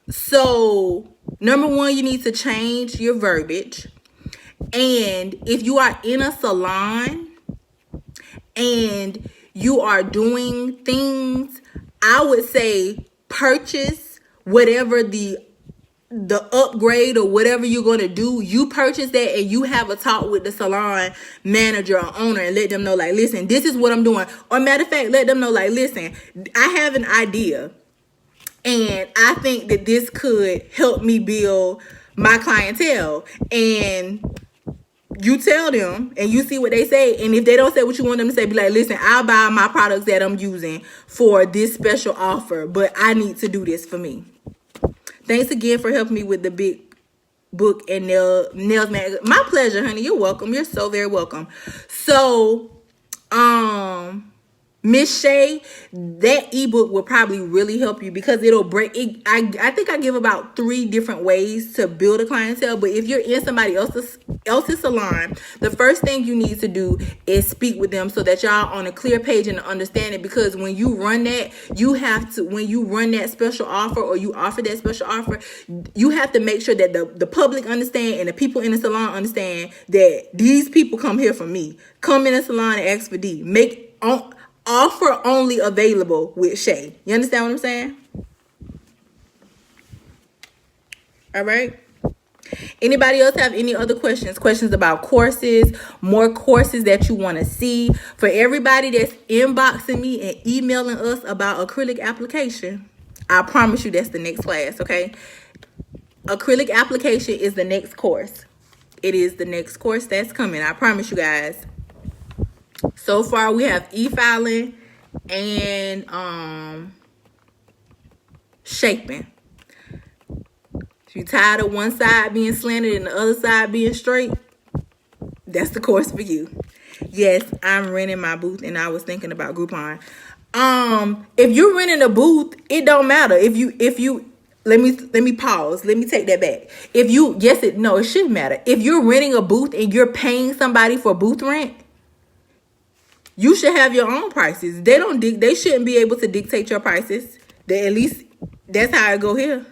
So number one, you need to change your verbiage. And if you are in a salon and you are doing things, I would say purchase whatever the upgrade or whatever you're going to do. You purchase that, and you have a talk with the salon manager or owner and let them know, like, listen, this is what I'm doing. Or matter of fact, let them know, like, listen, I have an idea, and I think that this could help me build my clientele. And you tell them, and you see what they say. And if they don't say what you want them to say, be like, listen, I'll buy my products that I'm using for this special offer, but I need to do this for me. Thanks again for helping me with the big book and nails magazine. My pleasure, honey. You're welcome. You're so very welcome. So, Miss Shay, that ebook will probably really help you, because it'll break it. I think I give about 3 different ways to build a clientele. But if you're in somebody else's salon, the first thing you need to do is speak with them so that y'all on a clear page and understand it. Because when you run that, when you run that special offer, or you offer that special offer, you have to make sure that the public understand and the people in the salon understand that these people come here for me. Come in the salon and ask for D. Offer only available with Shay. You understand what I'm saying? All right. Anybody else have any other questions? Questions about courses, more courses that you want to see? For everybody that's inboxing me and emailing us about acrylic application, I promise you that's the next class, okay? Acrylic application is the next course. It is the next course that's coming. I promise you guys. So far, we have e-filing and shaping. If you're tired of one side being slanted and the other side being straight, that's the course for you. Yes, I'm renting my booth, and I was thinking about Groupon. If you're renting a booth, it don't matter. If you let me pause. Let me take that back. It should matter. If you're renting a booth and you're paying somebody for booth rent, you should have your own prices. They shouldn't be able to dictate your prices. At least that's how I go here.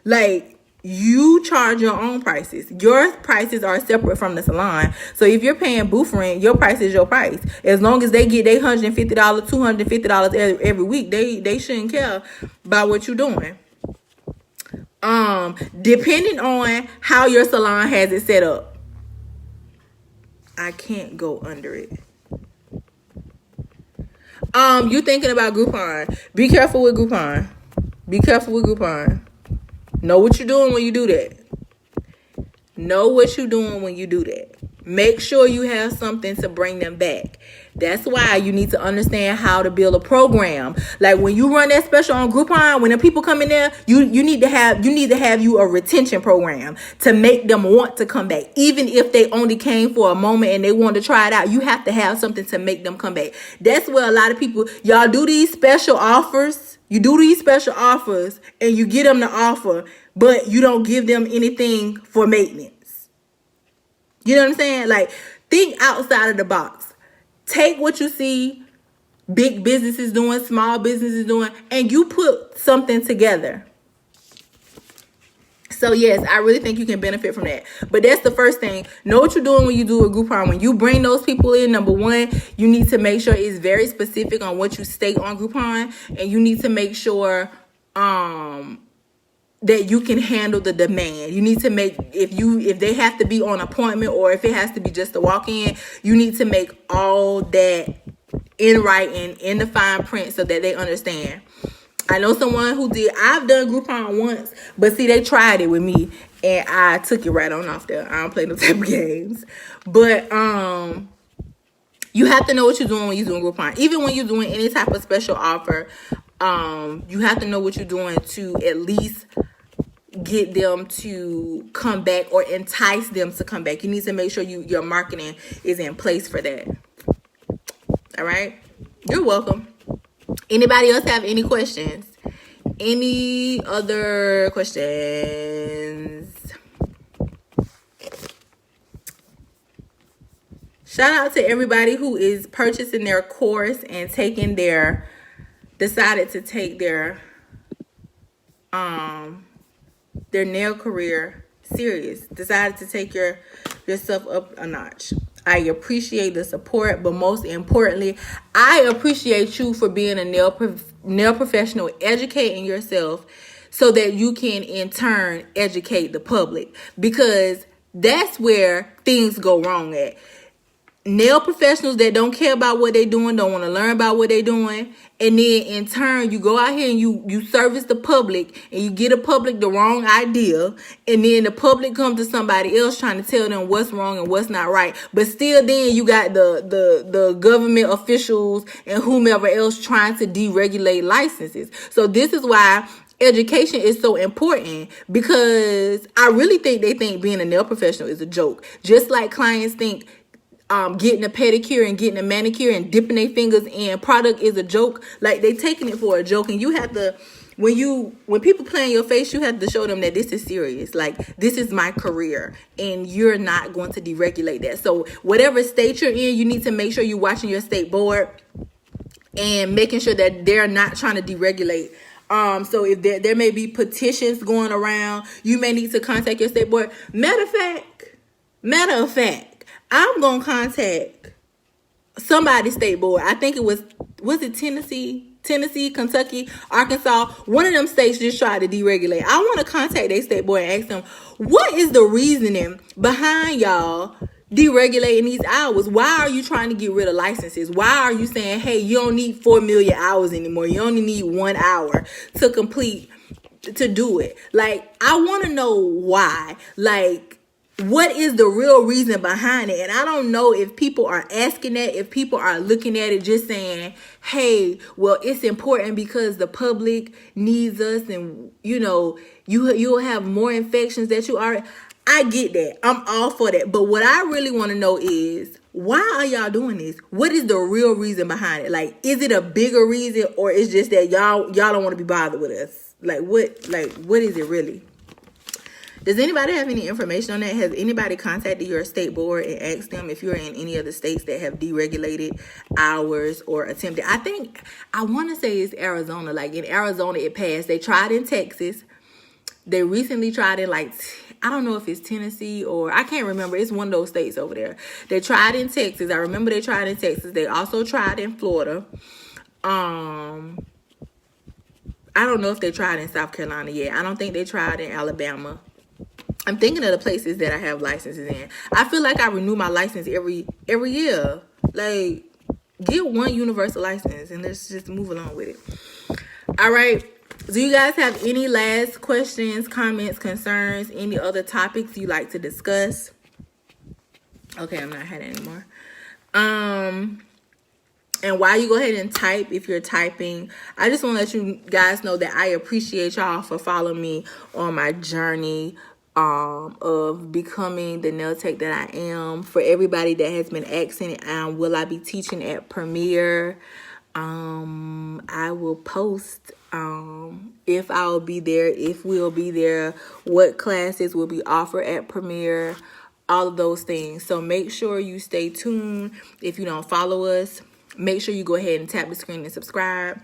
Like, you charge your own prices. Your prices are separate from the salon. So if you're paying booth rent, your price is your price. As long as they get their $150, $250 every week, they shouldn't care about what you're doing. Depending on how your salon has it set up, I can't go under it. You thinking about Groupon. Be careful with Groupon. Be careful with Groupon. Know what you're doing when you do that. Know what you're doing when you do that. Make sure you have something to bring them back. That's why you need to understand how to build a program. Like when you run that special on Groupon, when the people come in there, you need to have you a retention program to make them want to come back. Even if they only came for a moment and they want to try it out, you have to have something to make them come back. That's where a lot of people, y'all do these special offers. You do these special offers and you get them the offer, but you don't give them anything for maintenance. You know what I'm saying? Like, think outside of the box. Take what you see big businesses doing, small businesses doing, and you put something together. So yes, I really think you can benefit from that. But that's the first thing. Know what you're doing when you do a Groupon. When you bring those people in, number one, you need to make sure it's very specific on what you state on Groupon. And you need to make sure that you can handle the demand. You need to make, if they have to be on appointment or if it has to be just a walk-in, you need to make all that in writing, in the fine print so that they understand. I know someone who did, I've done Groupon once, but see, they tried it with me and I took it right on off there. I don't play no type of games. But you have to know what you're doing when you're doing Groupon. Even when you're doing any type of special offer, you have to know what you're doing to at least get them to come back or entice them to come back. You need to make sure your marketing is in place for that. All right? You're welcome. Anybody else have any questions? Any other questions? Shout out to everybody who is purchasing their course and decided to take their nail career serious. Decided to take yourself up a notch. I appreciate the support, but most importantly, I appreciate you for being a nail professional, educating yourself so that you can in turn educate the public, because that's where things go wrong at. Nail professionals that don't care about what they're doing, don't want to learn about what they're doing, and then in turn you go out here and you service the public and you get the public the wrong idea, and then the public comes to somebody else trying to tell them what's wrong and what's not right. But still then you got the government officials and whomever else trying to deregulate licenses. So this is why education is so important, because I really think they think being a nail professional is a joke. Just like clients think getting a pedicure and getting a manicure and dipping their fingers in product is a joke. Like, they taking it for a joke, and you have to, when people play in your face, you have to show them that this is serious. Like, this is my career and you're not going to deregulate that. So whatever state you're in, you need to make sure you're watching your state board and making sure that they're not trying to deregulate. So if there may be petitions going around, you may need to contact your state board. Matter of fact, I'm going to contact somebody's state board. I think it was it Tennessee, Kentucky, Arkansas? One of them states just tried to deregulate. I want to contact their state board and ask them, what is the reasoning behind y'all deregulating these hours? Why are you trying to get rid of licenses? Why are you saying, hey, you don't need 4 million hours anymore. You only need 1 hour to do it. Like, I want to know why. Like, what is the real reason behind it? And I don't know if people are asking that, if people are looking at it just saying, hey, well, it's important because the public needs us, and you'll have more infections that you are. I get that. I'm all for that. But what I really want to know is, why are y'all doing this? What is the real reason behind it? Like, is it a bigger reason, or it's just that y'all don't want to be bothered with us? Like, what is it really? Does anybody have any information on that? Has anybody contacted your state board and asked them if you're in any of the states that have deregulated hours or attempted? I want to say it's Arizona. Like, in Arizona, it passed. They tried in Texas. They recently tried in, like, I don't know if it's Tennessee or I can't remember. It's one of those states over there. They tried in Texas. I remember they tried in Texas. They also tried in Florida. I don't know if they tried in South Carolina yet. I don't think they tried in Alabama. I'm thinking of the places that I have licenses in. I feel like I renew my license every year. Like, Get one universal license and let's just move along with it. All right. Do you guys have any last questions, comments, concerns, any other topics you like to discuss? Okay, I'm not had it anymore. And while you go ahead and type, if you're typing, I just want to let you guys know that I appreciate y'all for following me on my journey of becoming the nail tech that I am. For everybody that has been asking, will I be teaching at Premiere? I will post if I'll be there, if we'll be there, what classes will be offered at Premiere, all of those things. So make sure you stay tuned. If you don't follow us, make sure you go ahead and tap the screen and subscribe.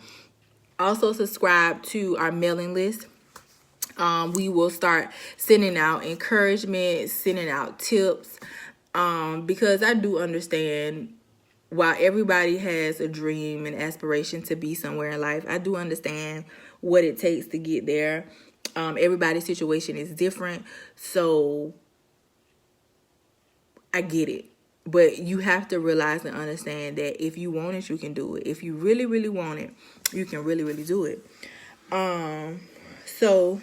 Also subscribe to our mailing list. We will start sending out encouragement, sending out tips, because I do understand while everybody has a dream and aspiration to be somewhere in life, I do understand what it takes to get there. Everybody's situation is different, so I get it. But you have to realize and understand that if you want it, you can do it. If you really, really want it, you can really, really do it. So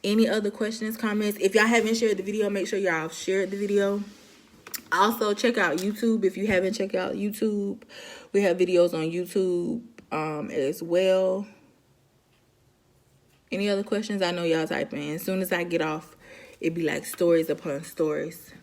any other questions, comments? If y'all haven't shared the video, make sure y'all shared the video. Also, check out YouTube if you haven't checked out YouTube. We have videos on YouTube as well. Any other questions? I know y'all typing. As soon as I get off, it'd be like stories upon stories.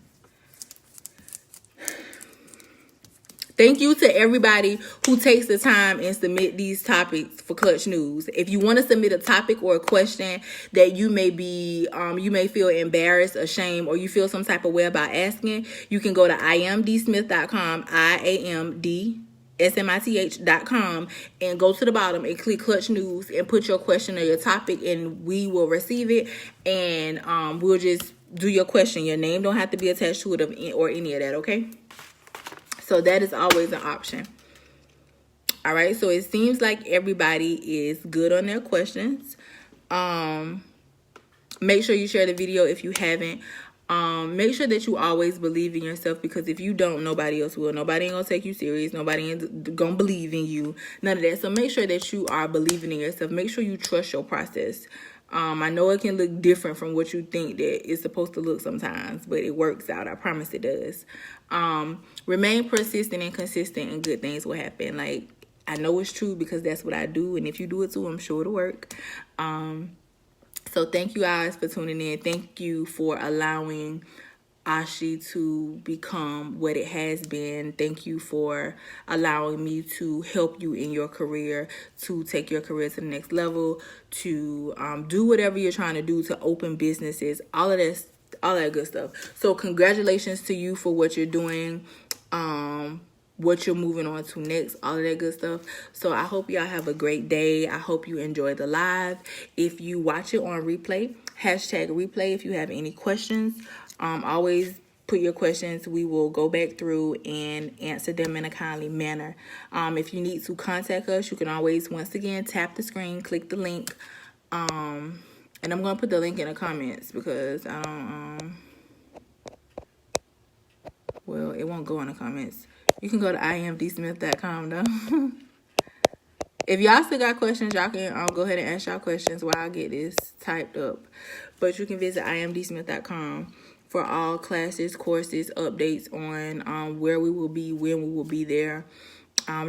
Thank you to everybody who takes the time and submit these topics for Clutch News. If you want to submit a topic or a question that you may be, you may feel embarrassed, ashamed, or you feel some type of way about asking, you can go to iamdsmith.com, iamdsmith.com, and go to the bottom and click Clutch News and put your question or your topic, and we will receive it, and we'll just do your question. Your name don't have to be attached to it or any of that, okay? So that is always an option. All right. So it seems like everybody is good on their questions. Make sure you share the video if you haven't. Make sure that you always believe in yourself, because if you don't, nobody else will. Nobody ain't gonna take you serious. Nobody ain't gonna believe in you. None of that. So make sure that you are believing in yourself. Make sure you trust your process. I know it can look different from what you think that it's supposed to look sometimes, but it works out. I promise it does. Remain persistent and consistent, and good things will happen. Like, I know it's true because that's what I do. And if you do it too, I'm sure it'll work. So thank you guys for tuning in. Thank you for allowing Ashi to become what it has been. Thank you for allowing me to help you in your career, to take your career to the next level, to do whatever you're trying to do, to open businesses, all of that good stuff. So congratulations to you for what you're doing, what you're moving on to next, all of that good stuff. So I hope y'all have a great day. I hope you enjoy the live. If you watch it on replay, #replay if you have any questions. Always put your questions. We will go back through and answer them in a kindly manner. If you need to contact us, you can always, once again, tap the screen, click the link. And I'm going to put the link in the comments because I don't, well, it won't go in the comments. You can go to iamdsmith.com though. If y'all still got questions, y'all can go ahead and ask y'all questions while I get this typed up. But you can visit iamdsmith.com for all classes, courses, updates on where we will be, when we will be there.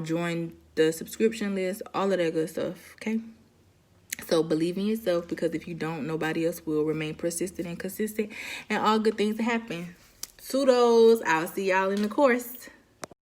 Join the subscription list, all of that good stuff, okay? So believe in yourself, because if you don't, nobody else will. Remain persistent and consistent, and all good things to happen. Toodles. I'll see y'all in the course.